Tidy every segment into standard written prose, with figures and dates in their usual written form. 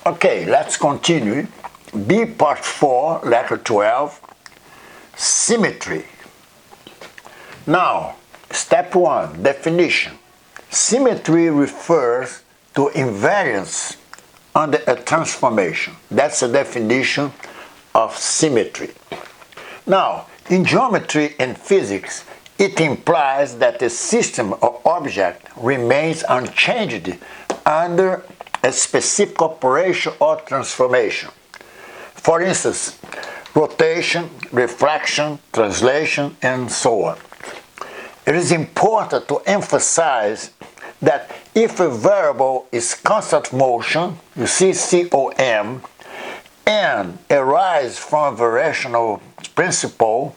Okay, let's continue. B part 4, lecture 12, symmetry. Now, step 1, definition. Symmetry refers to invariance under a transformation. That's the definition of symmetry. Now, in geometry and physics, it implies that the system or object remains unchanged under a specific operation or transformation. For instance, rotation, refraction, translation, and so on. It is important to emphasize that if a variable is constant motion, you see COM, and arises from a variational principle,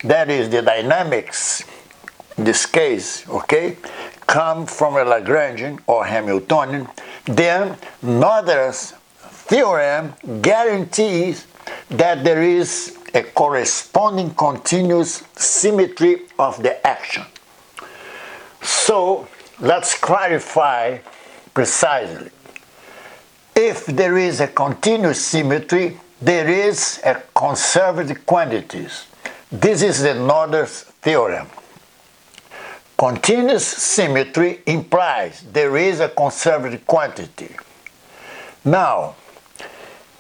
that is the dynamics, in this case, okay, come from a Lagrangian or Hamiltonian, then Noether's theorem guarantees that there is a corresponding continuous symmetry of the action. So let's clarify precisely. If there is a continuous symmetry, there is a conserved quantities. This is the Noether's theorem. Continuous symmetry implies there is a conserved quantity. Now,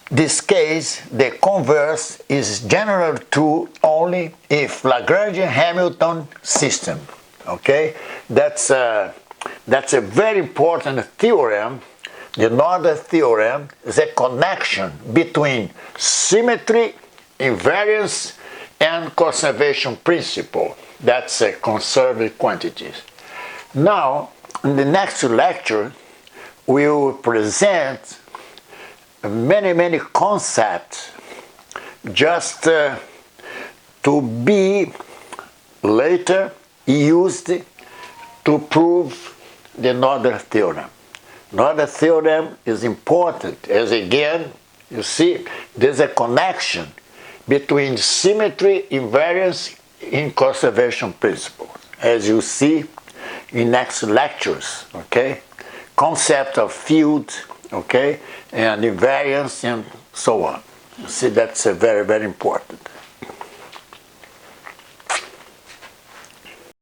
this case, the converse is generally true only if Lagrangian-Hamilton system. Okay, that's a very important theorem. The Noether theorem is a connection between symmetry, invariance, and conservation principle. That's a conserved quantities. Now, in the next lecture, we will present many concepts just to be later used to prove the Noether theorem. Noether theorem is important as, again, you see, there's a connection between symmetry, invariance, and conservation principles, as you see in next lectures, okay? Concept of field, okay, and invariance and so on. You see, that's very important.